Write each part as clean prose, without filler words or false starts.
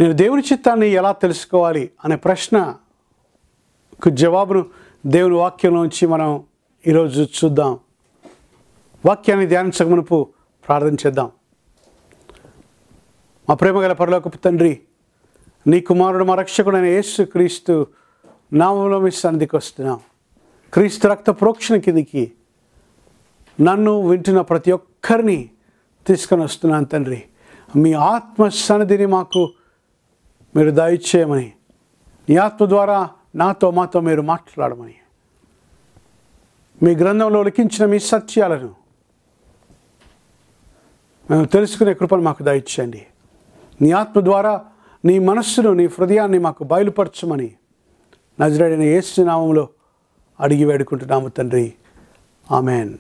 నేను దేవుని చిత్తాన్ని ఎలా తెలుసుకోవాలి అనే ప్రశ్నకు జవాబును దేవుని వాక్యంలోంచి మనం ఈరోజు చూద్దాం. వాక్యాన్ని ధ్యానించక మునుపు ప్రార్థన చేద్దాం. మా ప్రేమగల పరలోకపు తండ్రి, నీ కుమారుడు మా రక్షకుడైన యేసు క్రీస్తు నామములో మీ సన్నిధికి వస్తున్నాం. క్రీస్తు రక్త ప్రోక్షణ కిందికి నన్ను వింటున్న ప్రతి ఒక్కరిని తీసుకొని వస్తున్నాను తండ్రి. మీ ఆత్మ సన్నిధిని మాకు మీరు దయచేయమని, నీ ఆత్మ ద్వారా మాతో మీరు మాట్లాడమని, మీ గ్రంథంలో లిఖించిన మీ సత్యాలను మేము తెలుసుకునే కృపను మాకు దయచేయండి. నీ ఆత్మ ద్వారా నీ మనస్సును, నీ హృదయాన్ని మాకు బయలుపరచమని నజరేయుడైన యేసు నామములో అడిగి వేడుకుంటున్నాము తండ్రి. ఆమెన్.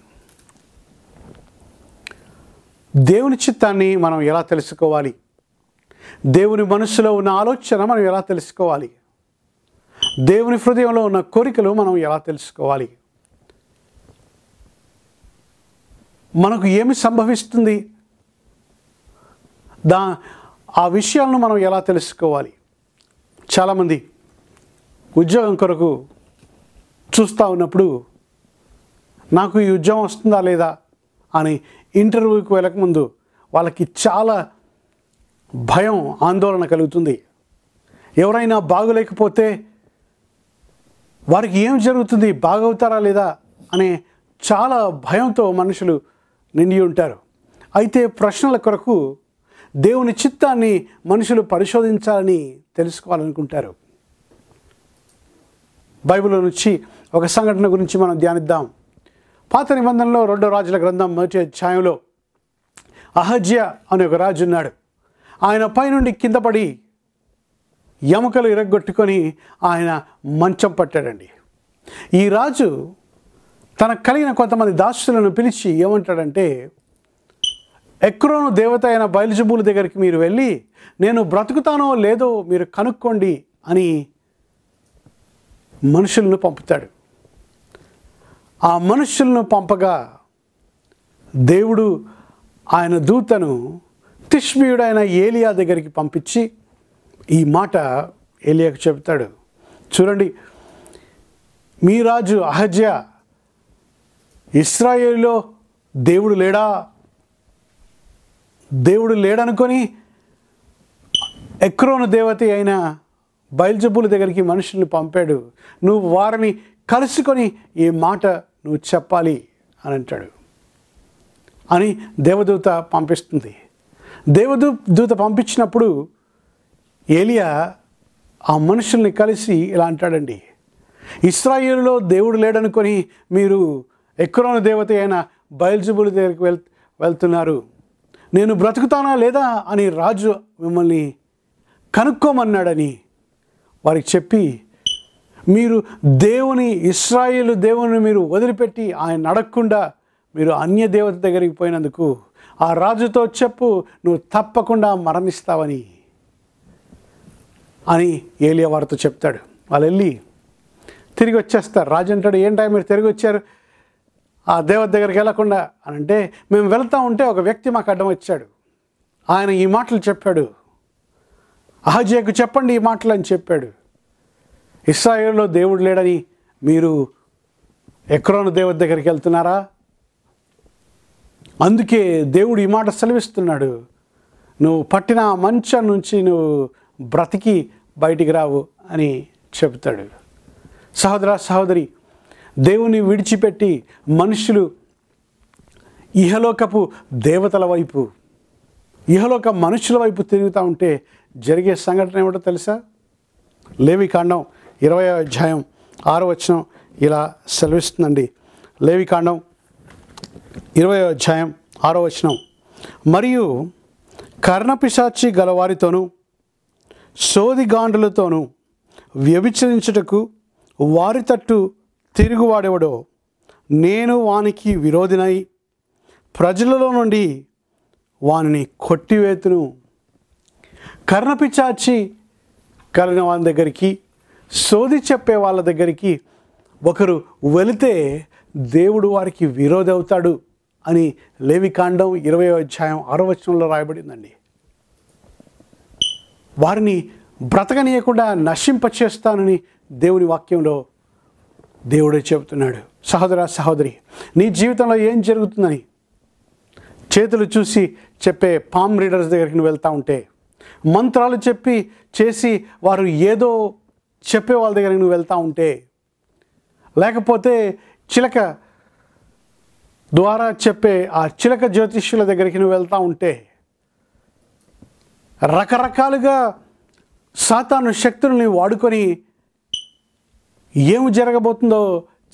దేవుని చిత్తాన్ని మనం ఎలా తెలుసుకోవాలి? దేవుని మనస్సులో ఉన్న ఆలోచన మనం ఎలా తెలుసుకోవాలి? దేవుని హృదయంలో ఉన్న కోరికలు మనం ఎలా తెలుసుకోవాలి? మనకు ఏమి సంభవిస్తుంది, ఆ విషయాలను మనం ఎలా తెలుసుకోవాలి? చాలామంది ఉద్యోగం కొరకు చూస్తూ ఉన్నప్పుడు నాకు ఈ ఉద్యోగం వస్తుందా లేదా అని ఇంటర్వ్యూకి వెళ్ళకముందు వాళ్ళకి చాలా భయం, ఆందోళన కలుగుతుంది. ఎవరైనా బాగోలేకపోతే వారికి ఏం జరుగుతుంది, బాగవుతారా లేదా అనే చాలా భయంతో మనుషులు నిండి ఉంటారు. అయితే ప్రశ్నల కొరకు దేవుని చిత్తాన్ని మనుషులు పరిశోధించాలని తెలుసుకోవాలనుకుంటారు. బైబిల్లో నుంచి ఒక సంఘటన గురించి మనం ధ్యానిద్దాం. పాత నిబంధనలో 2వ రాజుల గ్రంథం 1వ అధ్యాయంలో అహజ్యా అనే ఒక రాజు ఉన్నాడు. ఆయన పైనుండి కింద పడి ఎముకలు ఇరగ్గొట్టుకొని ఆయన మంచం పట్టాడండి. ఈ రాజు తనకు కలిగిన కొంతమంది దాసులను పిలిచి ఏమంటాడంటే, ఎక్రోను దేవత అయిన బయల్జెబూలు దగ్గరికి మీరు వెళ్ళి నేను బ్రతుకుతానో లేదో మీరు కనుక్కోండి అని మనుషులను పంపుతాడు. ఆ మనుషులను పంపగా దేవుడు ఆయన దూతను తిష్బీయుడైన ఏలియా దగ్గరికి పంపించి ఈ మాట ఏలియాకు చెబుతాడు. చూడండి, మీ రాజు అహజ్యా ఇశ్రాయేలులో దేవుడు లేడనుకొని ఎక్రోను దేవత అయిన బయల్జెబూలు దగ్గరికి మనుషుల్ని పంపాడు. నువ్వు వారిని కలుసుకొని ఈ మాట నువ్వు చెప్పాలి అని అంటాడు అని దేవదూత పంపిస్తుంది. దేవదూత పంపించినప్పుడు ఏలియా ఆ మనుషుల్ని కలిసి ఇలా అంటాడండి, ఇశ్రాయేలులో దేవుడు లేడనుకొని మీరు ఎక్రోను దేవత అయిన బయల్జెబూలు దగ్గరికి వెళ్తున్నారు. నేను బ్రతుకుతానా లేదా అని రాజు మిమ్మల్ని కనుక్కోమన్నాడని వారికి చెప్పి, మీరు ఇశ్రాయేలు దేవుని మీరు వదిలిపెట్టి ఆయన అడగకుండా మీరు అన్య దేవత దగ్గరికి పోయినందుకు ఆ రాజుతో చెప్పు, నువ్వు తప్పకుండా మరణిస్తావని అని ఏలియా వారితో చెప్తాడు. వాళ్ళు వెళ్ళి తిరిగి వచ్చేస్తారు. రాజు అంటాడు, ఏంటో మీరు తిరిగి వచ్చారు ఆ దేవత దగ్గరికి వెళ్ళకుండా అని అంటే, మేము వెళ్తూ ఉంటే ఒక వ్యక్తి మాకు అడ్డం వచ్చాడు, ఆయన ఈ మాటలు చెప్పాడు, అహజ్యాకు చెప్పండి ఈ మాటలు అని చెప్పాడు. ఇశ్రాయేలులో దేవుడు లేడని మీరు ఎక్రోను దేవత దగ్గరికి వెళ్తున్నారా? అందుకే దేవుడు ఈ మాట సెలవిస్తున్నాడు, నువ్వు పట్టిన మంచం నుంచి నువ్వు బ్రతికి బయటికి రావు అని చెబుతాడు. సహోదర సహోదరి, దేవుని విడిచిపెట్టి మనుషులు ఇహలోకపు దేవతల వైపు, ఇహలోక మనుషుల వైపు తిరుగుతూ ఉంటే జరిగే సంఘటన ఏమిటో తెలుసా? లేవికాండం 20వ అధ్యాయం 6వ వచనం ఇలా సెలవిస్తుందండి. లేవికాండం 20వ అధ్యాయం 6వ వచనం, మరియు కర్ణపిశాచి గలవారితోనూ సోదిగాండ్రులతోనూ వ్యభిచరించుటకు వారి తట్టు తిరుగువాడెవడో నేను వానికి విరోధినై ప్రజలలో నుండి వానిని కొట్టివేతును. కర్ణపిశాచి కలిగిన వాళ్ళ దగ్గరికి, సోది చెప్పే వాళ్ళ దగ్గరికి ఒకరు వెళితే దేవుడు వారికి విరోధవుతాడు అని లేవికాండం 20వ అధ్యాయం 6వ వచనంలో రాయబడిందండి. వారిని బ్రతకనీయకుండా నశింపచేస్తానని దేవుని వాక్యంలో దేవుడే చెబుతున్నాడు. సహోదర సహోదరి, నీ జీవితంలో ఏం జరుగుతుందని చేతులు చూసి చెప్పే పామ్ రీడర్స్ దగ్గరికి నువ్వు వెళ్తూ ఉంటే, మంత్రాలు చెప్పి చేసి వారు ఏదో చెప్పే వాళ్ళ దగ్గరికి నువ్వు వెళ్తూ ఉంటే, లేకపోతే చిలక ద్వారా చెప్పే ఆ చిలక జ్యోతిష్యుల దగ్గరికి నువ్వు వెళ్తూ ఉంటే, రకరకాలుగా సాతాను శక్తుల్ని వాడుకొని ఏమి జరగబోతుందో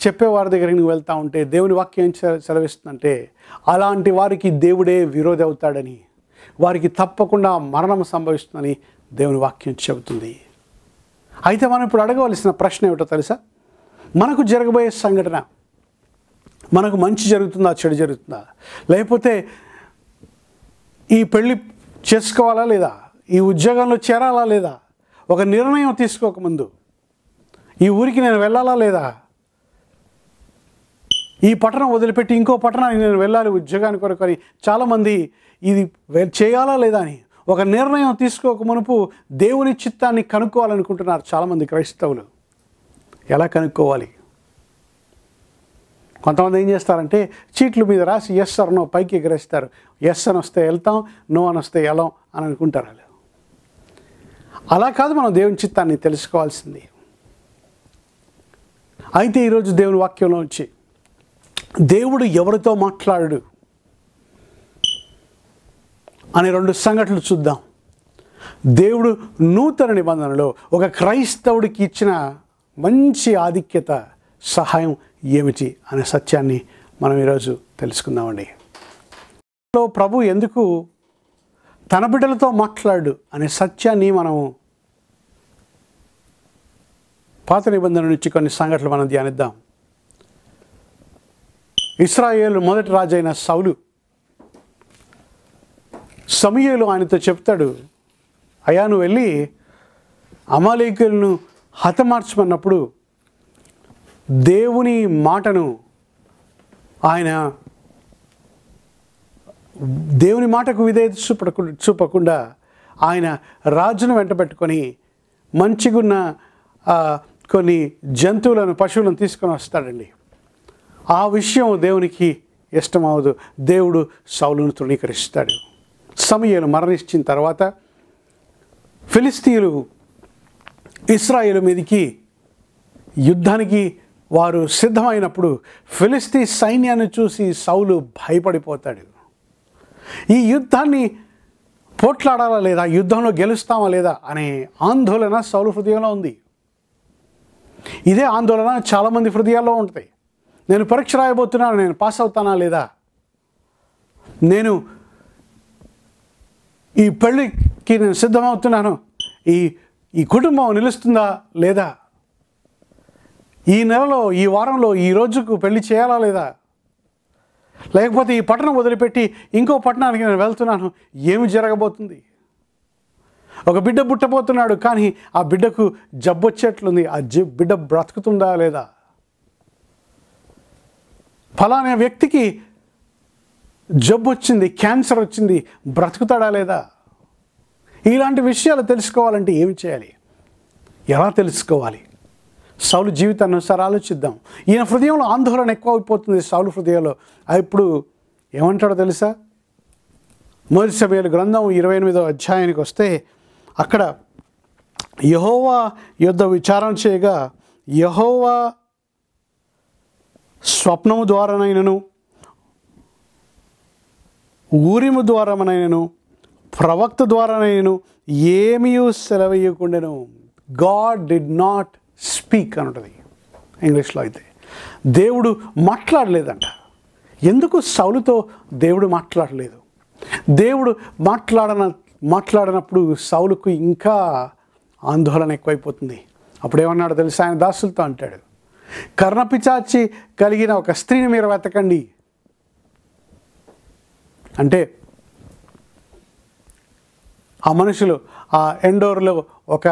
చెప్పేవారి దగ్గరికి నువ్వు వెళ్తూ ఉంటే, దేవుని వాక్యం సెలవిస్తుందంటే అలాంటి వారికి దేవుడే విరోధి అవుతాడని, వారికి తప్పకుండా మరణం సంభవిస్తుందని దేవుని వాక్యం చెబుతుంది. అయితే మనం ఇప్పుడు అడగవలసిన ప్రశ్న ఏమిటో తెలుసా? మనకు జరగబోయే సంఘటన మనకు మంచి జరుగుతుందా, చెడు జరుగుతుందా? లేకపోతే ఈ పెళ్ళి చేసుకోవాలా లేదా, ఈ ఉద్యోగంలో చేరాలా లేదా, ఒక నిర్ణయం తీసుకోకముందు ఈ ఊరికి నేను వెళ్ళాలా లేదా, ఈ పట్టణం వదిలిపెట్టి ఇంకో పట్టణానికి నేను వెళ్ళాలి ఉద్యోగానికి కొరకు అని చాలామంది ఇది చేయాలా లేదా అని ఒక నిర్ణయం తీసుకోక మునుపు దేవుని చిత్తాన్ని కనుక్కోవాలనుకుంటున్నారు చాలామంది క్రైస్తవులు. ఎలా కనుక్కోవాలి? కొంతమంది ఏం చేస్తారంటే చీట్ల మీద రాసి ఎస్ ఆర్ నో పైకి ఎగరేస్తారు. ఎస్ అని వస్తే వెళ్తాం, నో అని వస్తే వెళ్ళాం అని అనుకుంటారు వాళ్ళు. అలా కాదు మనం దేవుని చిత్తాన్ని తెలుసుకోవాల్సింది. అయితే ఈరోజు దేవుని వాక్యంలో వచ్చి దేవుడు ఎవరితో మాట్లాడు అనే 2 సంఘటనలు చూద్దాం. దేవుడు నూతన నిబంధనలో ఒక క్రైస్తవుడికి ఇచ్చిన మంచి ఆధిక్యత, సహాయం ఏమిటి అనే సత్యాన్ని మనం ఈరోజు తెలుసుకుందామండి. ప్రభు ఎందుకు తన బిడ్డలతో మాట్లాడు అనే సత్యాన్ని మనం పాత నిబంధన నుంచి కొన్ని సంఘటనలు మనం ధ్యానిద్దాం. ఇశ్రాయేలు మొదటి రాజైన సౌలు, సమూయేలు ఆయనతో చెప్తాడు, అయ్యా నువ్వు వెళ్ళి అమాలేకీయులను హతమార్చమన్నప్పుడు దేవుని మాటను ఆయన దేవుని మాటకు విధేయత చూపకుండా ఆయన రాజును వెంట పెట్టుకొని మంచిగున్న కొన్ని జంతువులను, పశువులను తీసుకొని వస్తాడండి. ఆ విషయం దేవునికి ఇష్టమవదు. దేవుడు సౌలును తృణీకరిస్తాడు. సమూయేలు మరణించిన తర్వాత ఫిలిస్తీయులు ఇశ్రాయేలు మీదకి యుద్ధానికి వారు సిద్ధమైనప్పుడు ఫిలిస్తీ సైన్యాన్ని చూసి సౌలు భయపడిపోతాడు. ఈ యుద్ధాన్ని పోట్లాడాలా లేదా, యుద్ధంలో గెలుస్తామా లేదా అనే ఆందోళన సౌలు హృదయంలో ఉంది. ఇదే ఆందోళన చాలామంది హృదయాల్లో ఉంటుంది. నేను పరీక్ష రాయబోతున్నాను, నేను పాస్ అవుతానా లేదా, నేను ఈ పెళ్ళికి నేను సిద్ధమవుతున్నాను, ఈ కుటుంబం నిలుస్తుందా లేదా, ఈ నెలలో, ఈ వారంలో, ఈ రోజుకు పెళ్లి చేయాలా లేదా, లేకపోతే ఈ పట్టణం వదిలిపెట్టి ఇంకో పట్టణానికి నేను వెళ్తున్నాను, ఏమి జరగబోతుంది. ఒక బిడ్డ పుట్టబోతున్నాడు, కానీ ఆ బిడ్డకు జబ్బు వచ్చేట్లుంది, ఆ బిడ్డ బ్రతుకుతుందా లేదా, ఫలానా వ్యక్తికి జబ్బు వచ్చింది, క్యాన్సర్ వచ్చింది, బ్రతుకుతాడా లేదా. ఇలాంటి విషయాలు తెలుసుకోవాలంటే ఏమి చేయాలి, ఎలా తెలుసుకోవాలి? సౌలు జీవితాన్ని ఒకసారి ఆలోచిద్దాం. ఈయన హృదయంలో ఆందోళన ఎక్కువ అయిపోతుంది. సౌలు హృదయంలో ఇప్పుడు ఏమంటాడో తెలుసా? మొదటి సమూయేలు గ్రంథం 28వ అధ్యాయానికి వస్తే అక్కడ యెహోవా యొద్ద విచారణ చేయగా యెహోవా స్వప్నము ద్వారానైనను ఊరిము ద్వారానైనను ప్రవక్త ద్వారానైనను ఏమీ సెలవేయకుండాను. గాడ్ డిడ్ నాట్ స్పీక్ అని ఉంటుంది ఇంగ్లీష్లో. అయితే దేవుడు మాట్లాడలేదంట. ఎందుకు సౌలుతో దేవుడు మాట్లాడలేదు? దేవుడు మాట్లాడినప్పుడు సౌలుకు ఇంకా ఆందోళన ఎక్కువైపోతుంది. అప్పుడు ఏమన్నాడు తెలుసా? ఆయన దాసులతో అంటాడు, కర్ణపిచాచి కలిగిన ఒక స్త్రీని మీరు వెతకండి. అంటే ఆ మనుషులు ఆ ఎండోర్లో ఒక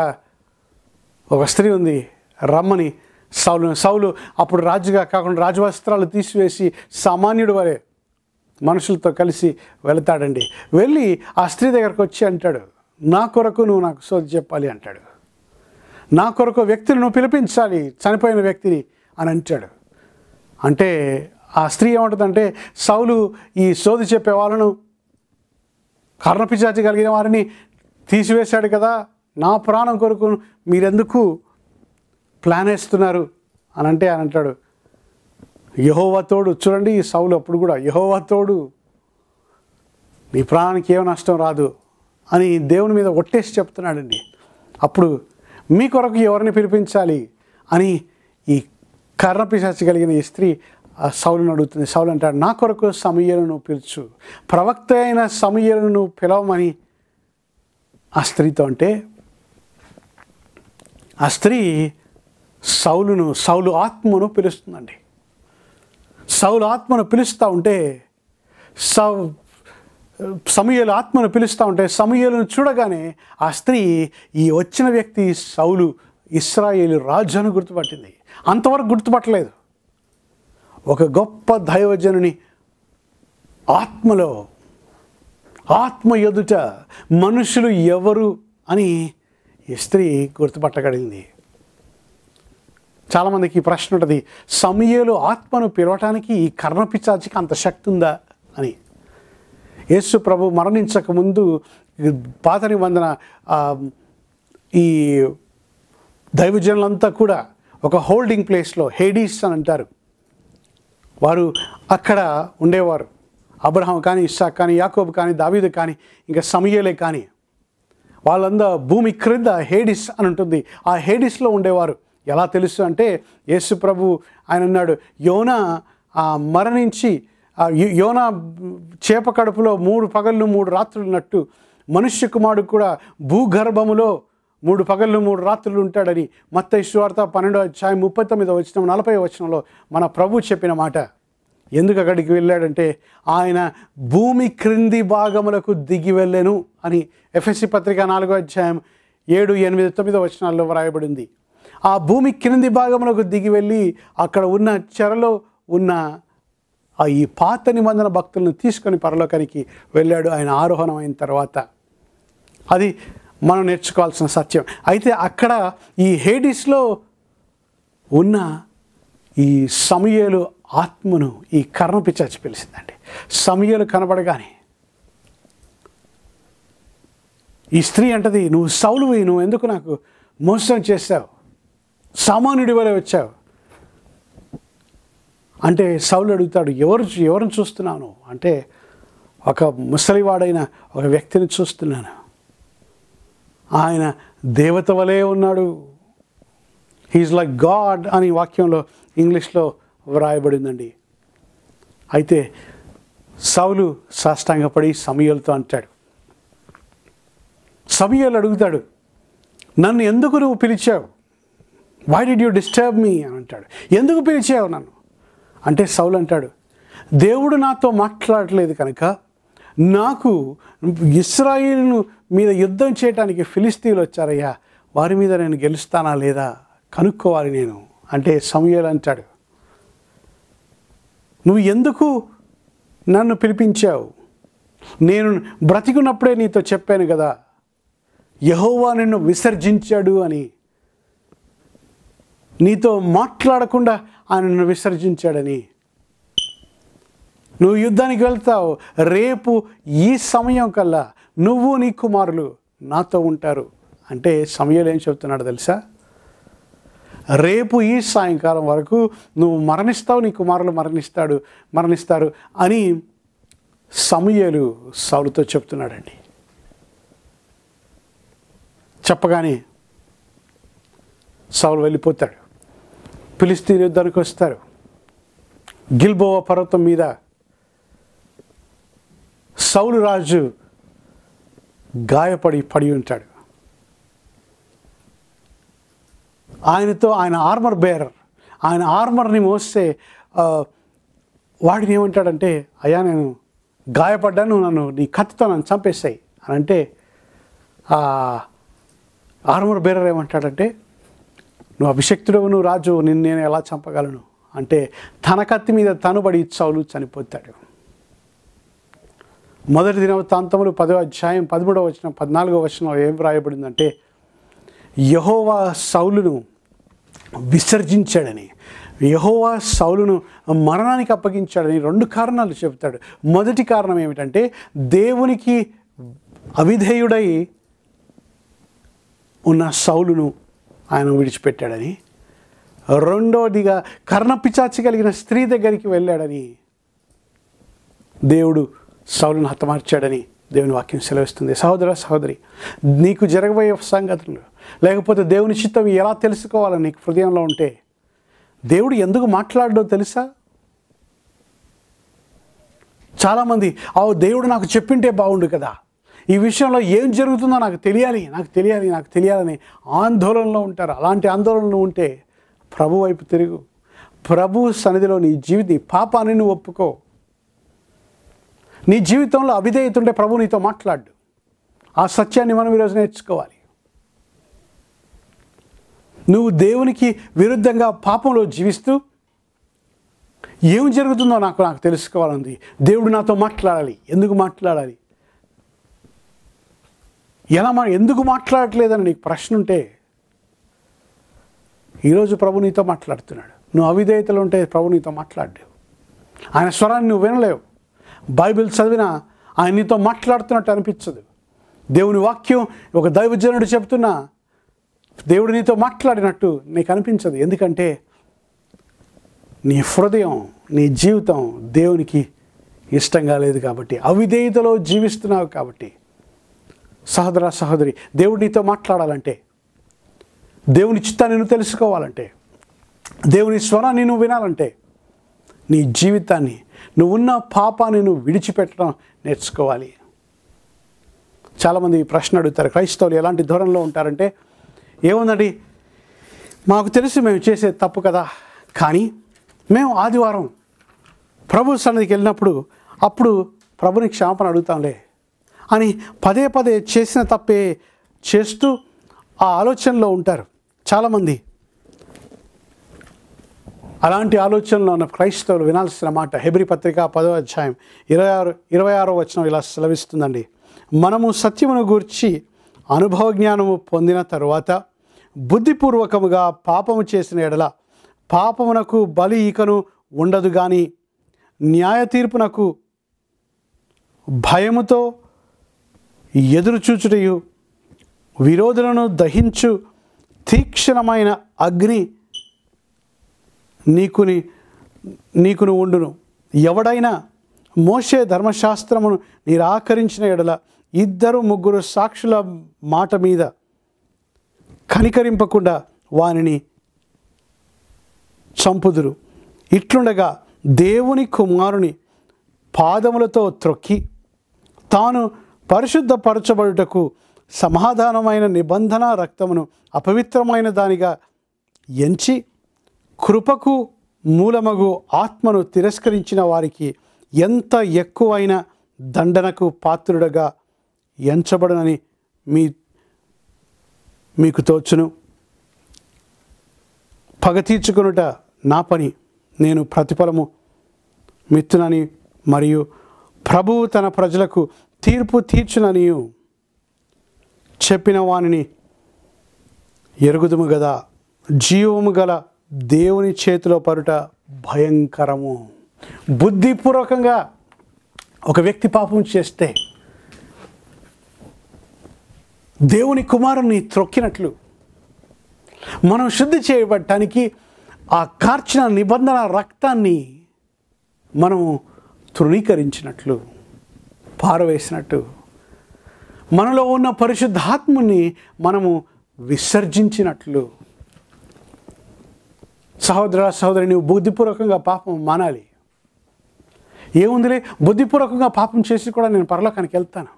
స్త్రీ ఉంది, రమ్మని సౌలు అప్పుడు రాజుగా కాకుండా రాజవస్త్రాలు తీసివేసి సామాన్యుడు వలె మనుషులతో కలిసి వెళతాడండి. వెళ్ళి ఆ స్త్రీ దగ్గరకు వచ్చి అంటాడు, నా కొరకు నువ్వు నాకు సోది చెప్పాలి అంటాడు. నా కొరకు వ్యక్తిని నువ్వు పిలిపించాలి, చనిపోయిన వ్యక్తిని అని అంటాడు. అంటే ఆ స్త్రీ ఏమంటుందంటే, సౌలు ఈ సోది చెప్పే వాళ్ళను, కర్ణపిశాచి కలిగిన వారిని తీసివేశాడు కదా, నా ప్రాణం కొరకు మీరెందుకు ప్లాన్ వేస్తున్నారు అని అంటే అని అంటాడు, యెహోవా తోడు. చూడండి ఈ సౌలు అప్పుడు కూడా యెహోవా తోడు, నీ ప్రాణానికి ఏం నష్టం రాదు అని దేవుని మీద ఒట్టేసి చెప్తున్నాడండి. అప్పుడు మీ కొరకు ఎవరిని పిలిపించాలి అని ఈ కర్ణపిశాచి కలిగిన ఈ స్త్రీ ఆ సౌలును అడుగుతుంది. సౌలు అంటాడు, నా కొరకు సమూయేలును పిలుచు, ప్రవక్త అయిన సమూయేలును పిలవమని ఆ స్త్రీతో అంటే, ఆ స్త్రీ సౌలు ఆత్మను పిలుస్తుందండి. సౌలు ఆత్మను పిలుస్తూ ఉంటే సమూయేలు ఆత్మను పిలుస్తూ ఉంటే సమూయేలును చూడగానే ఆ స్త్రీ ఈ వచ్చిన వ్యక్తి సౌలు ఇశ్రాయేలు రాజు అని గుర్తుపట్టింది. అంతవరకు గుర్తుపట్టలేదు. ఒక గొప్ప దైవజనుని ఆత్మలో, ఆత్మ ఎదుట మనుషులు ఎవరు అని ఈ స్త్రీ గుర్తుపట్టగలిగింది. చాలామందికి ఈ ప్రశ్న ఉంటుంది, సమూయేలు ఆత్మను పిలవటానికి ఈ కర్ణపిశాచికి అంత శక్తి ఉందా అని. యేసు ప్రభు మరణించక ముందు పాత నిబంధన ఈ దైవజనులంతా కూడా ఒక హోల్డింగ్ ప్లేస్లో, హేడీస్ అని అంటారు, వారు అక్కడ ఉండేవారు. అబ్రహాం కానీ, ఇస్సాక్ కానీ, యాకోబు కానీ, దావీదు కానీ, ఇంకా సమూయేలే కానీ, వాళ్ళందరూ భూమి క్రింద హేడిస్ అని ఉంటుంది, ఆ హేడిస్లో ఉండేవారు. ఎలా తెలుసు అంటే యేసు ప్రభు ఆయన అన్నాడు, యోనా మరణించి యోనా చేప కడుపులో 3 పగళ్ళు 3 రాత్రులు ఉన్నట్టు మనుష్య కుమారుడు కూడా భూగర్భములో 3 పగళ్ళు 3 రాత్రులు ఉంటాడని మత్తయి సువార్త 12వ అధ్యాయం 39వ వచనం 40వ వచనంలో మన ప్రభు చెప్పిన మాట. ఎందుకు అక్కడికి వెళ్ళాడంటే ఆయన భూమి క్రింది భాగములకు దిగి వెళ్ళెను అని ఎఫెసీ పత్రిక 4వ అధ్యాయం 7, 8, 9 వచనాల్లో వ్రాయబడింది. ఆ భూమి క్రింది భాగములకు దిగి వెళ్ళి అక్కడ ఉన్న చెరలో ఉన్న ఈ పాత నిబంధన భక్తులను తీసుకొని పరలోకానికి వెళ్ళాడు ఆయన ఆరోహణం అయిన తర్వాత. అది మనం నేర్చుకోవాల్సిన సత్యం. అయితే అక్కడ ఈ హేడిస్లో ఉన్న ఈ సమూయేలు ఆత్మను ఈ కర్ణపిశాచి పిలిచిందండి. సమూయేలు కనబడగానే ఈ స్త్రీ అంటది, నువ్వు సౌలువి, నువ్వు ఎందుకు నాకు మోసం చేశావు, సామాన్యుడి వలె వచ్చావు అంటే సౌలు అడుగుతాడు, ఎవరిని చూస్తున్నాను అంటే, ఒక ముసలివాడైన ఒక వ్యక్తిని చూస్తున్నాను, ఆయన దేవత వలె ఉన్నాడు, హీఈస్ లైక్ గాడ్ అని వాక్యంలో ఇంగ్లీష్లో వ్రాయబడిందండి. అయితే సౌలు సాష్టాంగపడి సమూయేలుతో అంటాడు, సమూయేలు అడుగుతాడు, నన్ను ఎందుకు నువ్వు పిలిచావు, why did you disturb me అని అంటాడు. ఎందుకు పిలిచావు నన్ను అంటే సౌలు అంటాడు, దేవుడు నాతో మాట్లాడలేదు కనుక నాకు ఇశ్రాయేలు మీద యుద్ధం చేయడానికి ఫిలిస్తీన్లు వచ్చారయ్యా, వారి మీద నేను గెలుస్తానా లేదా కనుక్కోవాలి నేను అంటే సమూయేలు అంటాడు, నువ్వు ఎందుకు నన్ను పిలిపించావు, నేను బ్రతికున్నప్పుడే నీతో చెప్పాను కదా, యెహోవా నిన్ను విసర్జించాడు అని, నీతో మాట్లాడకుండా ఆయన నిన్ను విసర్జించాడని, నువ్వు యుద్ధానికి వెళ్తావు, రేపు ఈ సమయం కల్లా నువ్వు నీ కుమారులు నాతో ఉంటారు అంటే సమూయేలు ఏం చెప్తున్నాడు తెలుసా, రేపు ఈ సాయంకాలం వరకు నువ్వు మరణిస్తావు, నీ కుమారులు మరణిస్తారు అని సమూయేలు సౌలుతో చెప్తున్నాడండి. చెప్పగానే సౌలు వెళ్ళిపోతాడు. ఫిలిస్తీన్ యుద్ధానికి వస్తారు. గిల్బోవ పర్వతం మీద సౌలు రాజు పడి ఉంటాడు. ఆయనతో ఆయన ఆర్మర్ బేరర్, ఆయన ఆర్మర్ని మోస్తే వాడిని ఏమంటాడంటే, అయ్యా నేను గాయపడ్డాను, నన్ను నీ కత్తితో నన్ను చంపేస్తాయి అని అంటే ఆర్మర్ బేరర్ ఏమంటాడంటే, నువ్వు అభిషక్తుడవు, నువ్వు రాజు, నేను ఎలా చంపగలను అంటే తన కత్తి మీద తను పడి సౌలు చనిపోతాడు. మొదటి దినవృత్తాంతములు 10వ అధ్యాయం 13వ వచనం 14వ వచనంలో ఏం వ్రాయబడిందంటే, యెహోవా సౌలును విసర్జించాడని, యెహోవా సౌలును మరణానికి అప్పగించాడని 2 కారణాలు చెబుతాడు. మొదటి కారణం ఏమిటంటే, దేవునికి అవిధేయుడై ఉన్న సౌలును ఆయన విడిచిపెట్టాడని, రెండోదిగా కర్ణపిచాచి కలిగిన స్త్రీ దగ్గరికి వెళ్ళాడని, దేవుడు సౌలును హతమార్చాడని దేవుని వాక్యం సెలవిస్తుంది. సహోదర సహోదరి, నీకు జరగబోయే సంగతులు లేకపోతే దేవుని చిత్తం ఎలా తెలుసుకోవాలని నీకు హృదయంలో ఉంటే, దేవుడు ఎందుకు మాట్లాడడో తెలుసా? చాలామంది దేవుడు నాకు చెప్పింటే బాగుండు కదా, ఈ విషయంలో ఏం జరుగుతుందో నాకు తెలియాలని ఆందోళనలో ఉంటారు. అలాంటి ఆందోళనలు ఉంటే ప్రభు వైపు తిరుగు. ప్రభు సన్నిధిలో నీ పాపాన్ని నువ్వు ఒప్పుకో. నీ జీవితంలో అవిధేయత ఉంటే ప్రభు నీతో మాట్లాడు. ఆ సత్యాన్ని మనం ఈరోజు నేర్చుకోవాలి. నువ్వు దేవునికి విరుద్ధంగా పాపంలో జీవిస్తూ ఏం జరుగుతుందో నాకు తెలుసుకోవాలంది. దేవుడు నాతో మాట్లాడాలి. ఎందుకు మాట్లాడాలి? ఎందుకు మాట్లాడట్లేదని నీకు ప్రశ్న ఉంటే, ఈరోజు ప్రభు నీతో మాట్లాడుతున్నాడు. నువ్వు అవిధేయతలు ఉంటే ప్రభు నీతో మాట్లాడు. ఆయన స్వరాన్ని నువ్వు వినలేవు. బైబిల్ చదివినా ఆయన నీతో మాట్లాడుతున్నట్టు అనిపించదు. దేవుని వాక్యం ఒక దైవజనుడు చెప్తున్నా దేవుడు నీతో మాట్లాడినట్టు నీకు అనిపించదు. ఎందుకంటే నీ హృదయం, నీ జీవితం దేవునికి ఇష్టంగా లేదు కాబట్టి, అవిధేయతలో జీవిస్తున్నావు కాబట్టి. సహోదర సహోదరి, దేవుడు నీతో మాట్లాడాలంటే, దేవుని చిత్తాన్ని నువ్వు తెలుసుకోవాలంటే, దేవుని స్వరాన్ని నువ్వు వినాలంటే, నీ జీవితాన్ని, నువ్వున్న పాపాన్ని నువ్వు విడిచిపెట్టడం నేర్చుకోవాలి. చాలామంది ప్రశ్న అడుగుతారు, క్రైస్తవులు ఎలాంటి ధోరణిలో ఉంటారంటే, ఏముందండి, మాకు తెలిసి మేము చేసేది తప్పు కదా, కానీ మేము ఆదివారం ప్రభు సన్నిధికి వెళ్ళినప్పుడు అప్పుడు ప్రభుని క్షమాపణ అడుగుతాంలే అని పదే పదే చేసిన తప్పే చేస్తూ ఆ ఆలోచనలో ఉంటారు చాలామంది. అలాంటి ఆలోచనలో ఉన్న క్రైస్తవులు వినాల్సిన మాట హెబ్రీ పత్రిక 10వ అధ్యాయం 26వ వచనం ఇలా సెలవిస్తుందండి. మనము సత్యమును గూర్చి అనుభవ జ్ఞానము పొందిన తరువాత బుద్ధిపూర్వకముగా పాపము చేసిన ఎడల పాపమునకు బలి ఇకను ఉండదు గాని న్యాయ తీర్పునకు భయముతో ఎదురుచూచుటయు విరోధులను దహించు తీక్షణమైన అగ్ని నీకును ఉండును. ఎవడైనా మోషే ధర్మశాస్త్రమును నిరాకరించిన ఎడల 2-3 సాక్షుల మాట మీద కనికరింపకుండా వానిని చంపుదురు. ఇట్లుండగా దేవుని కుమారుని పాదములతో త్రొక్కి తాను పరిశుద్ధపరచబడుటకు సమాధానమైన నిబంధన రక్తమును అపవిత్రమైన దానిగా ఎంచి కృపకు మూలమగు ఆత్మను తిరస్కరించిన వారికి ఎంత ఎక్కువైన దండనకు పాత్రుడగా ఎంచబడనని మీకు తోచును. పగ తీర్చుకొనుట నా పని, నేను ప్రతిఫలము మిత్తునని మరియు ప్రభువు తన ప్రజలకు తీర్పు తీర్చుననియు చెప్పిన వానిని ఎరుగుదుము గదా. జీవము గల దేవుని చేతిలో పరుట భయంకరము. బుద్ధిపూర్వకంగా ఒక వ్యక్తి పాపం చేస్తే దేవుని కుమారుని త్రొక్కినట్లు, మనం శుద్ధి చేయబడటానికి ఆ కార్చిన నిబంధన రక్తాన్ని మనము తృణీకరించినట్లు, పారవేసినట్టు, మనలో ఉన్న పరిశుద్ధాత్మని మనము విసర్జించినట్లు. సహోదర సహోదరి, నువ్వు బుద్ధిపూర్వకంగా పాపం మానాలి. ఏముందిలే, బుద్ధిపూర్వకంగా పాపం చేసి కూడా నేను పరలోకానికి వెళ్తాను,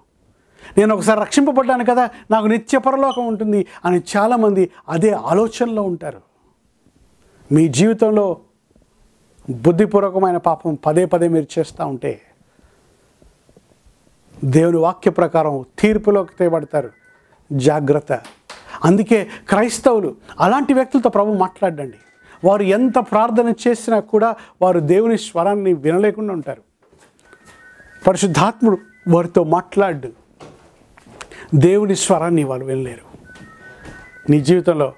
నేను ఒకసారి రక్షింపబడ్డాను కదా, నాకు నిత్య పరలోకం ఉంటుంది అని చాలామంది అదే ఆలోచనలో ఉంటారు. మీ జీవితంలో బుద్ధిపూర్వకమైన పాపం పదే పదే మీరు చేస్తూ ఉంటే దేవుని వాక్య ప్రకారం తీర్పులోకి తేబడతారు. జాగ్రత్త. అందుకే క్రైస్తవులు అలాంటి వ్యక్తులతో ప్రభు మాట్లాడండి. వారు ఎంత ప్రార్థన చేసినా కూడా వారు దేవుని స్వరాన్ని వినలేకుండా ఉంటారు. పరిశుద్ధాత్ముడు వారితో మాట్లాడు. దేవుని స్వరాన్ని వాళ్ళు వినలేరు. నీ జీవితంలో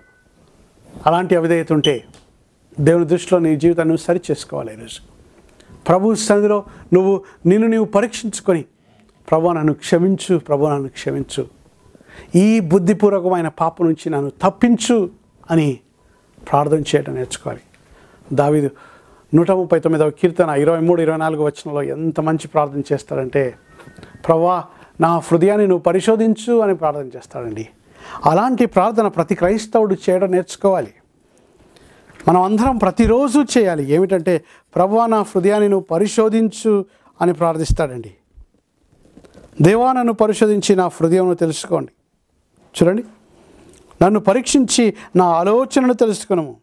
అలాంటి అవిధేయత ఉంటే దేవుని దృష్టిలో నీ జీవితాన్ని సరి చేసుకోవాలి. ఈరోజు ప్రభు సన్నిధిలో నిన్ను పరీక్షించుకొని, ప్రభు నన్ను క్షమించు, ప్రభు నన్ను క్షమించు, ఈ బుద్ధిపూర్వకమైన పాపం నుంచి నన్ను తప్పించు అని ప్రార్థన చేయడం నేర్చుకోవాలి. దావీదు 139వ కీర్తన 23-24 వచనంలో ఎంత మంచి ప్రార్థన చేస్తాడంటే, ప్రభువా నా హృదయాన్ని నువ్వు పరిశోధించు అని ప్రార్థన చేస్తాడండి. అలాంటి ప్రార్థన ప్రతి క్రైస్తవుడు చేయడం నేర్చుకోవాలి. మనం అందరం ప్రతిరోజు చేయాలి. ఏమిటంటే, ప్రభువా నా హృదయాన్ని నువ్వు పరిశోధించు అని ప్రార్థిస్తాడండి. దేవా నన్ను పరిశోధించి నా హృదయంను తెలుసుకోండి. చూడండి, నన్ను పరీక్షించి నా ఆలోచనను తెలుసుకునము.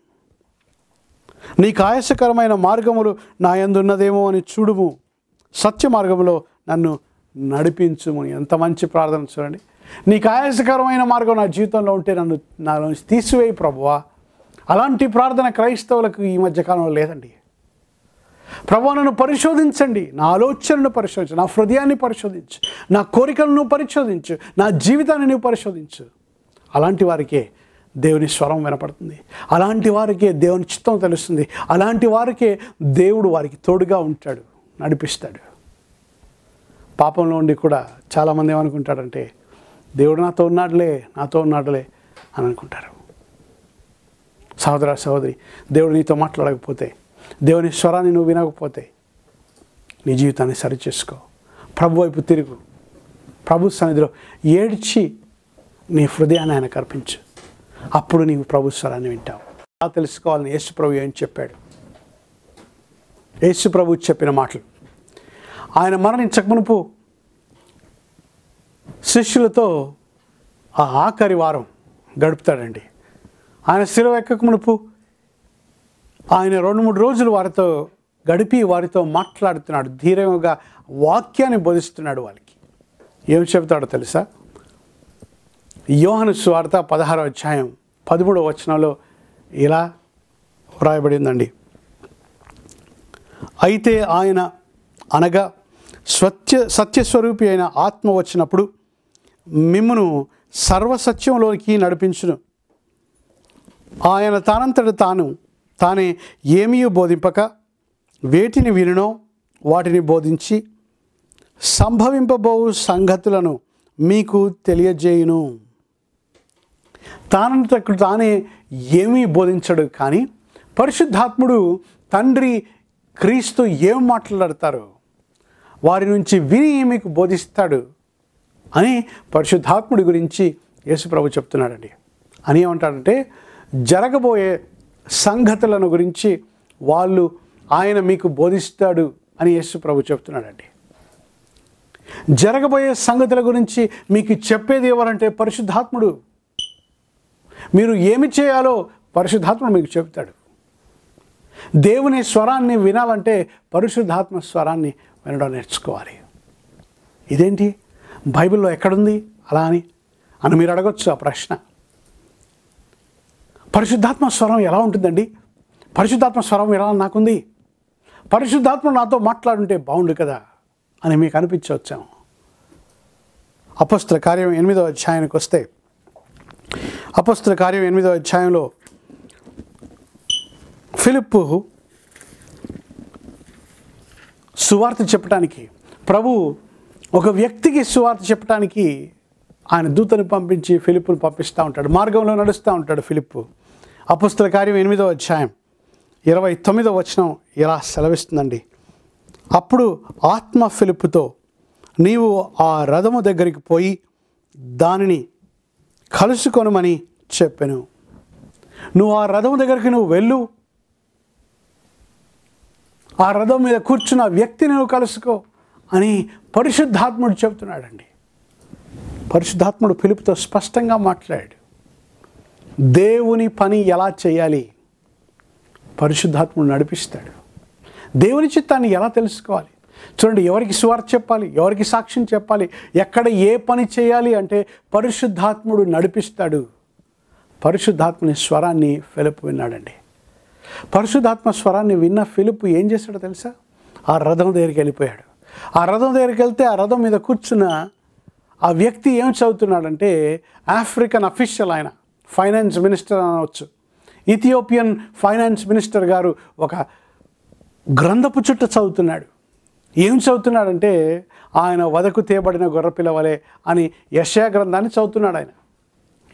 నీకు ఆయాసకరమైన మార్గములు నా యందు ఉన్నదేమో అని చూడుము. సత్య మార్గములో నన్ను నడిపించుము. ఎంత మంచి ప్రార్థన చూడండి. నీకు ఆయాసకరమైన మార్గం నా జీవితంలో ఉంటే నాలో నుంచి తీసివేయి ప్రభువా. అలాంటి ప్రార్థన క్రైస్తవులకు ఈ మధ్యకాలంలో లేదండి. ప్రభువా నన్ను పరిశోధించండి, నా ఆలోచనను పరిశోధించు, నా హృదయాన్ని పరిశోధించు, నా కోరికలను పరిశోధించు, నా జీవితాన్ని నువ్వు పరిశోధించు. అలాంటి వారికే దేవుని స్వరం వినపడుతుంది. అలాంటి వారికే దేవుని చిత్తం తెలుస్తుంది. అలాంటి వారికే దేవుడు వారికి తోడుగా ఉంటాడు, నడిపిస్తాడు. పాపంలో ఉండి కూడా చాలామంది ఏమనుకుంటాడంటే, దేవుడు నాతో ఉన్నాడులే అని అనుకుంటారు. సహోదర సహోదరి, దేవుడు నీతో మాట్లాడకపోతే, దేవుని స్వరాన్ని నువ్వు వినకపోతే నీ జీవితాన్ని సరిచేసుకో. ప్రభు వైపు తిరుగు. ప్రభు సన్నిధిలో ఏడ్చి నీ హృదయాన్ని ఆయనకు అర్పించు. అప్పుడు నీవు ప్రభు స్వరాన్ని వింటావు. అలా తెలుసుకోవాలని యేసు ప్రభు ఏం చెప్పాడు? యేసు ప్రభు చెప్పిన మాటలు, ఆయన మరణించక మునుపు శిష్యులతో ఆ ఆఖరి వారం గడుపుతాడండి. ఆయన శిలువ ఎక్కక మునుపు ఆయన 2-3 రోజులు వారితో గడిపి వారితో మాట్లాడుతున్నాడు. ధీరంగా వాక్యాన్ని బోధిస్తున్నాడు. వాళ్ళకి ఏం చెబుతాడో తెలుసా? యోహాను సువార్త 16వ అధ్యాయం 13వ వచనంలో ఇలా వ్రాయబడిందండి. అయితే ఆయన అనగా సత్యస్వరూపి అయిన ఆత్మ వచ్చినప్పుడు మిమ్మును సర్వసత్యంలోకి నడిపించును. ఆయన తానే ఏమీ బోధింపక వేటిని వినునో వాటిని బోధించి సంభవింపబోవు సంగతులను మీకు తెలియజేయును. తానే ఏమీ బోధించడు, కానీ పరిశుద్ధాత్ముడు తండ్రి క్రీస్తు ఏం మాట్లాడతారో వారి నుంచి విని మీకు బోధిస్తాడు అని పరిశుద్ధాత్ముడి గురించి యేసుప్రభు చెప్తున్నాడండి. అని ఏమంటాడంటే, జరగబోయే సంగతులను గురించి ఆయన మీకు బోధిస్తాడు అని యేసుప్రభు చెప్తున్నాడండి. జరగబోయే సంగతుల గురించి మీకు చెప్పేది ఎవరంటే పరిశుద్ధాత్ముడు. మీరు ఏమి చేయాలో పరిశుద్ధాత్ముడు మీకు చెప్తాడు. దేవుని స్వరాన్ని వినాలంటే పరిశుద్ధాత్మ స్వరాన్ని వినడం నేర్చుకోవాలి. ఇదేంటి బైబిల్లో ఎక్కడుంది అలా అని మీరు అడగొచ్చు ఆ ప్రశ్న. పరిశుద్ధాత్మ స్వరం ఎలా ఉంటుందండి? పరిశుద్ధాత్మ స్వరం ఎలా నాకుంది? పరిశుద్ధాత్మ నాతో మాట్లాడుంటే బాగుండు కదా అని మీకు అనిపించవచ్చాము. అపొస్తలుల కార్యం 8వ అధ్యాయానికి వస్తే, అపొస్తలుల కార్యం 8వ అధ్యాయంలో ఫిలిప్పు సువార్త చెప్పడానికి, ప్రభు ఒక వ్యక్తికి సువార్త చెప్పడానికి ఆయన దూతను పంపించి ఫిలిప్పును పంపిస్తూ ఉంటాడు. మార్గంలో నడుస్తూ ఉంటాడు ఫిలిప్పు. అపొస్తలుల కార్యం 8వ అధ్యాయం 29వ వచనం ఇలా సెలవిస్తుందండి. అప్పుడు ఆత్మ ఫిలిప్పుతో, నీవు ఆ రథము దగ్గరికి పోయి దానిని కలుసుకొనమని చెప్పెను. నువ్వు ఆ రథము దగ్గరికి వెళ్ళు, ఆ రథం మీద కూర్చున్న వ్యక్తిని నువ్వు కలుసుకో అని పరిశుద్ధాత్ముడు చెబుతున్నాడండి. పరిశుద్ధాత్ముడు ఫిలిప్పుతో స్పష్టంగా మాట్లాడాడు. దేవుని పని ఎలా చేయాలి పరిశుద్ధాత్ముడు నడిపిస్తాడు. దేవుని చిత్తాన్ని ఎలా తెలుసుకోవాలి? చూడండి, ఎవరికి సువార్త చెప్పాలి, ఎవరికి సాక్ష్యం చెప్పాలి, ఎక్కడ ఏ పని చేయాలి అంటే పరిశుద్ధాత్ముడు నడిపిస్తాడు. పరిశుద్ధాత్మని స్వరాన్ని ఫిలిప్పు విన్నాడండి. పరిశుద్ధాత్మ స్వరాన్ని విన్న ఫిలిప్పు ఏం చేశాడో తెలుసా? ఆ రథం దగ్గరికి వెళ్ళిపోయాడు. ఆ రథం దగ్గరికి వెళ్తే ఆ రథం మీద కూర్చున్న ఆ వ్యక్తి ఏం చదువుతున్నాడంటే ఆఫ్రికన్ అఫీషియల్, ఆయన ఫైనాన్స్ మినిస్టర్ అనవచ్చు. ఇథియోపియన్ ఫైనాన్స్ మినిస్టర్ గారు ఒక గ్రంథపు చుట్ట చదువుతున్నాడు. ఏం చదువుతున్నాడంటే ఆయన వదకు తేబడిన గొర్రెపిల్ల వలె అని యెషయా గ్రంథాన్ని చదువుతున్నాడు. ఆయన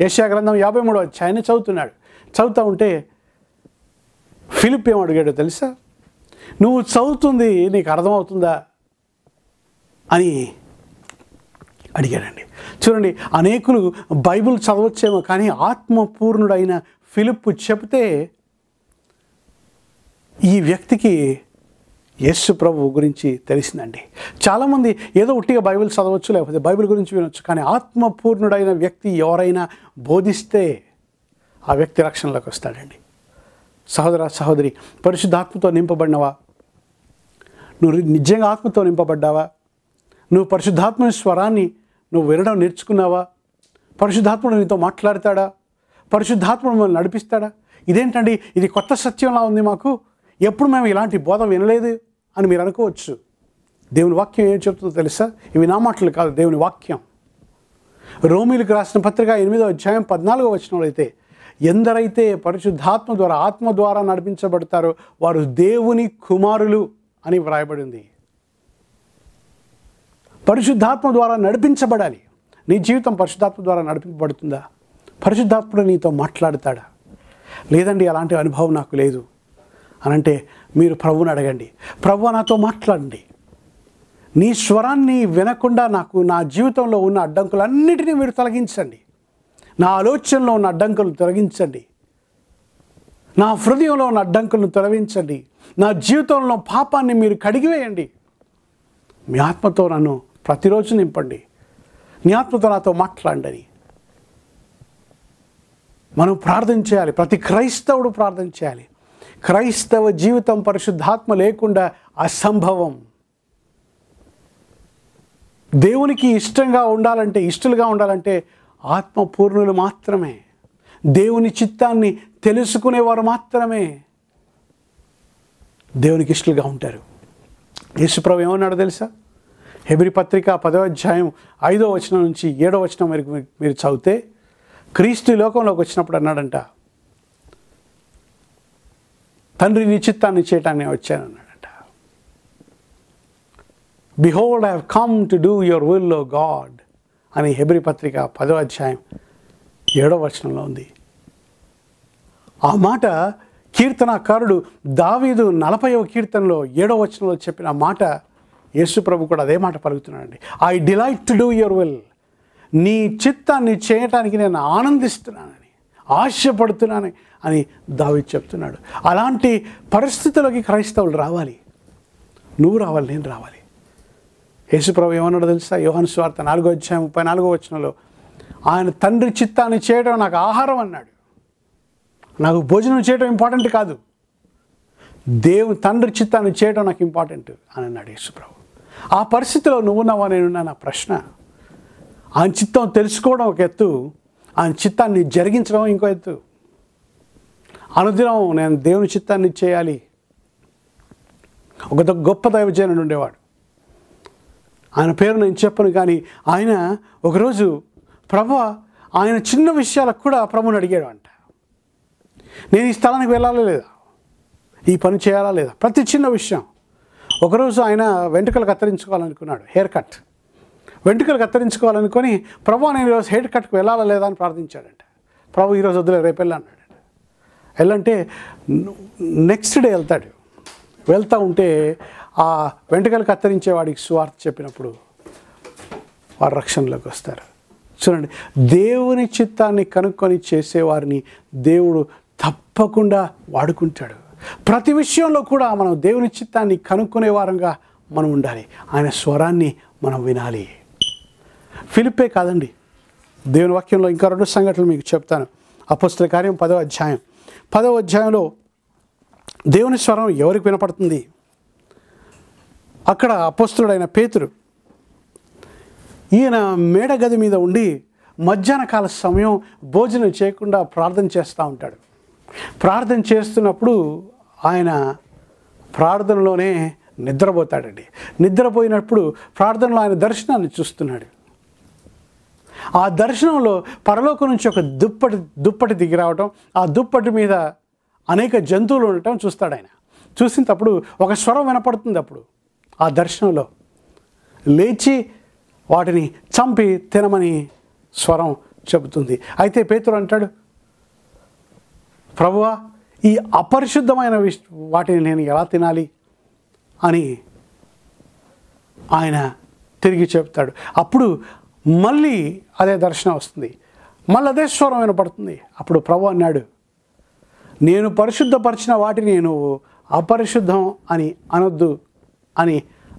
యెషయా గ్రంథం 53వ అధ్యాయాన్ని చదువుతున్నాడు. చదువుతూ ఉంటే ఫిలిప్ ఏం అడిగాడో తెలుసా? నువ్వు చదువుతుంది నీకు అర్థమవుతుందా అని అడిగాడండి. చూడండి, అనేకులు బైబిల్ చదవచ్చేమో, కానీ ఆత్మపూర్ణుడైన ఫిలిప్ చెప్తే ఈ వ్యక్తికి యేసు ప్రభు గురించి తెలిసిందండి. చాలామంది ఏదో ఉట్టిగా బైబిల్ చదవచ్చు, లేకపోతే బైబిల్ గురించి వినొచ్చు, కానీ ఆత్మపూర్ణుడైన వ్యక్తి ఎవరైనా బోధిస్తే ఆ వ్యక్తి రక్షణలోకి వస్తాడండి. సహోదర సహోదరి, పరిశుద్ధాత్మతో నింపబడినవా? నువ్వు నిజంగా ఆత్మతో నింపబడ్డావా? నువ్వు పరిశుద్ధాత్మ స్వరాన్ని నువ్వు వినడం నేర్చుకున్నావా? పరిశుద్ధాత్ముడు నీతో మాట్లాడతాడా? పరిశుద్ధాత్ముడు మిమ్మల్ని నడిపిస్తాడా? ఇదేంటండి, ఇది కొత్త సత్యంలా ఉంది మాకు, ఎప్పుడు మేము ఇలాంటి బోధ వినలేదు అని మీరు అనుకోవచ్చు. దేవుని వాక్యం ఏం చెప్తుందో తెలుసా? ఇవి నా మాటలు కాదు, దేవుని వాక్యం. రోమీలకు రాసిన పత్రిక 8వ అధ్యాయం 14వ వచనంలో అయితే, ఎందరైతే పరిశుద్ధాత్మ ద్వారా ఆత్మ ద్వారా నడిపించబడతారో వారు దేవుని కుమారులు అని వ్రాయబడింది. పరిశుద్ధాత్మ ద్వారా నడిపించబడాలి. నీ జీవితం పరిశుద్ధాత్మ ద్వారా నడిపించబడుతుందా? పరిశుద్ధాత్ముడు నీతో మాట్లాడతాడా? లేదండి, అలాంటి అనుభవం నాకు లేదు అనంటే మీరు ప్రభువుని అడగండి. ప్రభువా, నాతో మాట్లాడండి. నీ స్వరాన్ని వినకుండా నా జీవితంలో ఉన్న అడ్డంకులన్నిటినీ మీరు తొలగించండి. నా ఆలోచనలో ఉన్న అడ్డంకులను తొలగించండి. నా హృదయంలో ఉన్న అడ్డంకులను తొలగించండి. నా జీవితంలో పాపాన్ని మీరు కడిగివేయండి. మీ ఆత్మతో నన్ను ప్రతిరోజు నింపండి. నీ ఆత్మతో నాతో మాట్లాడండి. మనం ప్రార్థన చేయాలి. ప్రతి క్రైస్తవుడు ప్రార్థన చేయాలి. క్రైస్తవ జీవితం పరిశుద్ధాత్మ లేకుండా అసంభవం. దేవునికి ఇష్టలుగా ఉండాలంటే ఆత్మపూర్ణులు మాత్రమే, దేవుని చిత్తాన్ని తెలుసుకునేవారు మాత్రమే దేవునికి ఇష్టలుగా ఉంటారు. యేసుప్రభు ఏమన్నాడో తెలుసా? హెబ్రీ పత్రిక 10వ అధ్యాయం 5వ వచనం నుంచి 7వ వచనం వరకు మీరు చదివితే, క్రీస్తు లోకంలోకి వచ్చినప్పుడు అన్నాడంట, తండ్రి నీ చిత్తాన్ని చేయటాన్ని వచ్చానన్నాడంట. Behold I have come to do your will O God అని హెబ్రీ పత్రిక 10వ అధ్యాయం 7వ వచనంలో ఉంది. ఆ మాట కీర్తనాకారుడు దావీదు 40వ కీర్తనలో 7వ వచనంలో చెప్పిన మాట యేసు ప్రభు కూడా అదే మాట పలుకుతున్నాడండి. I delight to do your will. నీ చిత్తాన్ని చేయటానికి నేను ఆనందిస్తున్నానని, ఆశపడుతున్నాను అని దావీదు చెప్తున్నాడు. అలాంటి పరిస్థితుల్లోకి క్రైస్తవులు రావాలి. నువ్వు రావాలి, నేను రావాలి. యేసు ప్రభు ఏమన్నాడో తెలుసా? యోహాను సువార్త 4వ అధ్యాయం 34వ వచనంలో, ఆయన తండ్రి చిత్తాన్ని చేయడం నాకు ఆహారం అన్నాడు. నాకు భోజనం చేయడం ఇంపార్టెంట్ కాదు, తండ్రి చిత్తాన్ని చేయడం నాకు ఇంపార్టెంట్ అని అన్నాడు యేసు ప్రభు. ఆ పరిస్థితిలో నువ్వున్నావా, నేనున్నా? నా ప్రశ్న. ఆయన చిత్తం తెలుసుకోవడం ఒక ఎత్తు, ఆయన చిత్తాన్ని జరిగించడం ఇంకో ఎత్తు. అనుదినం నేను దేవుని చిత్తాన్ని చేయాలి. ఒక గొప్ప దైవజనుడు ఉండేవాడు. ఆయన పేరు నేను చెప్పను, కానీ ఆయన ఒకరోజు ప్రభువా, ఆయన చిన్న విషయాలకు కూడా ప్రభుని అడిగాడు అంట. నేను ఈ స్థలానికి వెళ్ళాలా లేదా, ఈ పని చేయాలా లేదా, ప్రతి చిన్న విషయం. ఒకరోజు ఆయన వెంట్రుకలు కత్తిరించుకోవాలనుకున్నాడు, హెయిర్ కట్. వెంట్రుకలు కత్తిరించుకోవాలనుకొని, ప్రభువా నేను ఈరోజు హెయిర్ కట్కి వెళ్ళాలా లేదా అని ప్రార్థించాడంట. ప్రభు ఈరోజు వద్దులే, రేపు వెళ్ళాడు. వెళ్ళంటే నెక్స్ట్ డే వెళ్తూ ఉంటే ఆ వెంట్రుకలు కత్తిరించేవాడికి సువార్త చెప్పినప్పుడు వారు రక్షణలోకి వస్తారు. చూడండి, దేవుని చిత్తాన్ని కనుక్కొని చేసేవారిని దేవుడు తప్పకుండా వాడుకుంటాడు. ప్రతి విషయంలో కూడా మనం దేవుని చిత్తాన్ని కనుక్కునే వారంగా మనం ఉండాలి. ఆయన స్వరాన్ని మనం వినాలి. ఫిలిప్పే కాదండి, దేవుని వాక్యంలో ఇంకా 2 సంఘటనలు మీకు చెప్తాను. అపోస్తల కార్యం 10వ అధ్యాయం 10వ అధ్యాయంలో దేవుని స్వరం ఎవరికి వినపడుతుంది? అక్కడ అపోస్తలుడైన పేతురు, ఈయన మేడగది మీద ఉండి మధ్యాహ్న కాల సమయం భోజనం చేయకుండా ప్రార్థన చేస్తూ ఉంటాడు. ప్రార్థన చేస్తున్నప్పుడు ఆయన ప్రార్థనలోనే నిద్రపోతాడండి. నిద్రపోయినప్పుడు ప్రార్థనలో ఆయన దర్శనాన్ని చూస్తున్నాడు. ఆ దర్శనంలో పరలోకం నుంచి ఒక దుప్పటి దిగి రావటం, ఆ దుప్పటి మీద అనేక జంతువులు ఉండటం చూస్తాడు ఆయన. చూసినప్పుడు ఒక స్వరం వినపడుతుంది. అప్పుడు ఆ దర్శనంలో లేచి వాటిని చంపి తినమని స్వరం చెబుతుంది. అయితే పేతురు అంటాడు, ప్రభువా, ఈ అపరిశుద్ధమైన వాటిని నేను ఎలా తినాలి అని ఆయన తిరిగి చెప్తాడు. అప్పుడు మళ్ళీ అదే దర్శనం వస్తుంది, మళ్ళీ అదే స్వరం వినపడుతుంది. అప్పుడు ప్రభు అన్నాడు, నేను పరిశుద్ధపరిచిన వాటిని నేను అపరిశుద్ధం అని అనొద్దు అని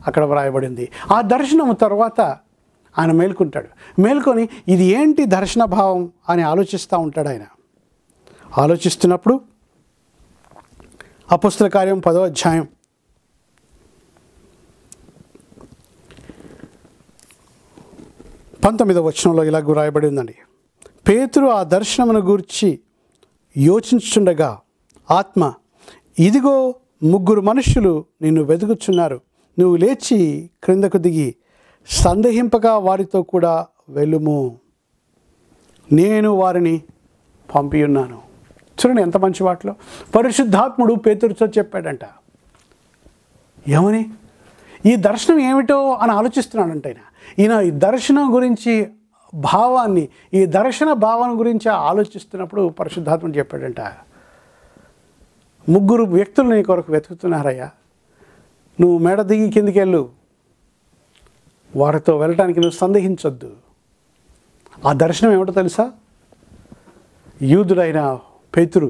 అక్కడ వ్రాయబడింది. ఆ దర్శనం తర్వాత ఆయన మేల్కొంటాడు. మేల్కొని ఇది ఏంటి దర్శన భావం అని ఆలోచిస్తూ ఉంటాడు. ఆయన ఆలోచిస్తున్నప్పుడు అపోస్తల కార్యం 10వ అధ్యాయం 19వ వచనంలో ఇలాగ వ్రాయబడి ఉందండి. పేతురు ఆ దర్శనమును గూర్చి యోచించుండగా ఆత్మ, ఇదిగో 3 మనుష్యులు నిన్ను వెతుకుచున్నారు, నువ్వు లేచి క్రిందకు దిగి సందేహింపగా వారితో కూడా వెళ్ళుము, నేను వారిని పంపి ఉన్నాను. చూడండి ఎంత మంచి వాటిలో పరిశుద్ధాత్ముడు పేతురుతో చెప్పాడంట. ఏమని? ఈ దర్శనం ఏమిటో అని ఆలోచిస్తున్నాడంట ఈయన ఈ దర్శనం గురించి భావాన్ని, ఈ దర్శన భావం గురించి ఆలోచిస్తున్నప్పుడు పరిశుద్ధాత్ముడు చెప్పాడంట, 3 వ్యక్తులు నీ కొరకు వెతుకుతున్నారయ్యా, నువ్వు మేడ దిగి కిందికి వెళ్ళు, వారితో వెళ్ళటానికి నువ్వు సందేహించొద్దు. ఆ దర్శనం ఏమిటో తెలుసా? యూదుడైన పేతురు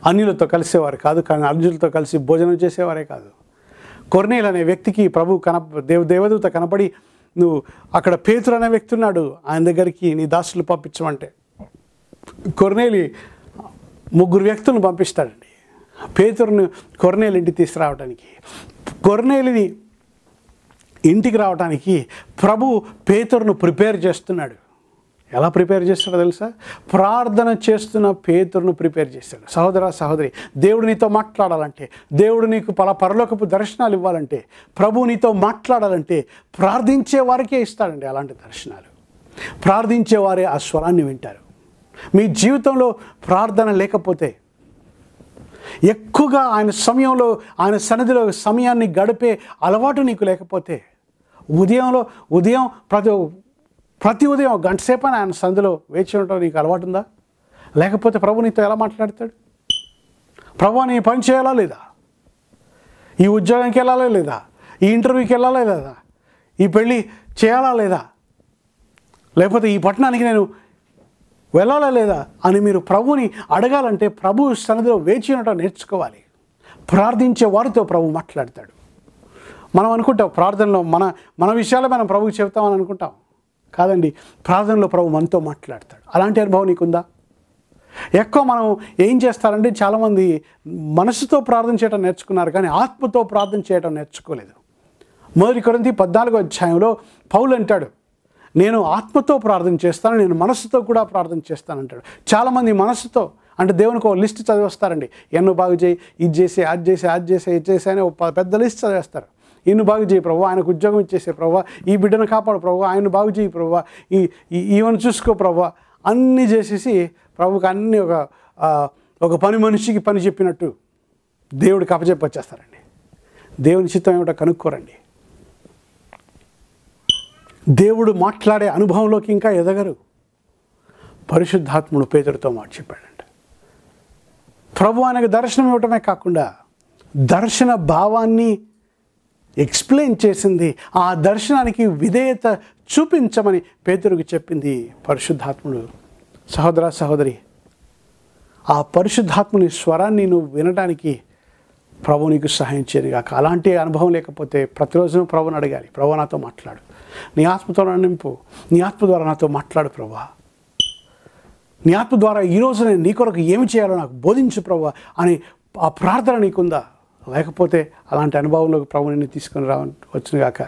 అన్యులతో కలిసేవారు కాదు, కానీ అర్జునులతో కలిసి భోజనం చేసేవారే కాదు. కొర్నేలు అనే వ్యక్తికి ప్రభు దేవదూత కనపడి, నువ్వు అక్కడ పేతురు అనే వ్యక్తి ఉన్నాడు, ఆయన దగ్గరికి నీ దాసులు పంపించమంటే కొర్నేలి 3 వ్యక్తులను పంపిస్తాడండి పేతురుని కొర్నేలు ఇంటికి తీసుకురావడానికి. కొర్నేలిని ఇంటికి రావడానికి ప్రభు పేతురును ప్రిపేర్ చేస్తున్నాడు. ఎలా ప్రిపేర్ చేస్తాడో తెలుసా? ప్రార్థన చేస్తున్న పేతురును ప్రిపేర్ చేస్తాడు. సహోదర సహోదరి, దేవుడు నీతో మాట్లాడాలంటే, దేవుడు నీకు పరలోకపు దర్శనాలు ఇవ్వాలంటే, ప్రభు నీతో మాట్లాడాలంటే ప్రార్థించే వారికే ఇస్తాడండి అలాంటి దర్శనాలు. ప్రార్థించే వారే ఆ స్వరాన్ని వింటారు. మీ జీవితంలో ప్రార్థన లేకపోతే, ఎక్కువగా ఆయన సమయంలో ఆయన సన్నిధిలో సమయాన్ని గడిపే అలవాటు నీకు లేకపోతే, ఉదయం ప్రతి ఉదయం గంట సేపు ఆయన సన్నిధిలో వేచి ఉండటం నీకు అలవాటు ఉందా? లేకపోతే ప్రభు నీతో ఎలా మాట్లాడతాడు? ప్రభు నీ పని చేయాలా లేదా? ఈ ఉద్యోగానికి వెళ్ళాలా లేదా? ఈ ఇంటర్వ్యూకి వెళ్ళాలా లేదా? ఈ పెళ్ళి చేయాలా లేదా? లేకపోతే ఈ పట్టణానికి నేను వెళ్ళాలా లేదా అని మీరు ప్రభుని అడగాలంటే ప్రభు సన్నిధిలో వేచి ఉండటం నేర్చుకోవాలి. ప్రార్థించే వారితో ప్రభు మాట్లాడతాడు. మనం అనుకుంటాం ప్రార్థనలో మన విషయాలే మనం ప్రభుకి చెప్తామని అనుకుంటాం. కాదండి, ప్రార్థనలో ప్రభు మనతో మాట్లాడతాడు. అలాంటి అనుభవం నీకుందా? ఎక్కువ మనం ఏం చేస్తారంటే, చాలామంది మనసుతో ప్రార్థన చేయడం నేర్చుకున్నారు, కానీ ఆత్మతో ప్రార్థన చేయడం నేర్చుకోలేదు. 1 కొరింథీ 14వ అధ్యాయంలో పౌలు అంటాడు, నేను ఆత్మతో ప్రార్థన చేస్తాను, నేను మనసుతో కూడా ప్రార్థన చేస్తానంటాడు. చాలామంది మనసుతో అంటే దేవునికి ఒక లిస్ట్ చదివేస్తారండి. ఎన్ను బాగు చేయి, ఇది చేసి, అది చేసి అని ఒక పెద్ద లిస్ట్ చదివేస్తారు. ఈయన బాగు చేయి ప్రభు, ఆయనకు ఉద్యోగం ఇచ్చేసే ప్రభు, ఈ బిడ్డను కాపాడు ప్రభు, ఆయన బాగు చేయి ప్రభు, ఈవెన్ చూసుకో ప్రభు, అన్నీ చేసేసి ప్రభుకి అన్నీ ఒక పని మనిషికి పని చెప్పినట్టు దేవుడికి అప్పచెప్పి వచ్చేస్తారండి. దేవుని చిత్తం ఏమిటో కనుక్కోరండి. దేవుడు మాట్లాడే అనుభవంలోకి ఇంకా ఎదగరు. పరిశుద్ధాత్ముడు పేతురుతో మాట చెప్పాడంట. ప్రభు ఆయనకు దర్శనం ఇవ్వటమే కాకుండా దర్శన భావాన్ని ఎక్స్ప్లెయిన్ చేసింది, ఆ దర్శనానికి విధేయత చూపించమని పేతురుకు చెప్పింది పరిశుద్ధాత్ముడు. సహోదర సహోదరి, ఆ పరిశుద్ధాత్ముని స్వరాన్ని నువ్వు వినడానికి ప్రభు నీకు సహాయం చేయను కాక. అలాంటి అనుభవం లేకపోతే ప్రతిరోజు ప్రభుని అడగాలి, ప్రభు నాతో మాట్లాడు, నీ ఆత్మతో నింపు, నీ ఆత్మ ద్వారా నాతో మాట్లాడు ప్రభా, నీ ఆత్మ ద్వారా ఈరోజు నేను నీ కొరకు ఏమి చేయాలో నాకు బోధించు ప్రభు అని ఆ ప్రార్థన నీకుందా? లేకపోతే అలాంటి అనుభవంలోకి ప్రభు నిన్ను తీసుకొని వచ్చును గాక.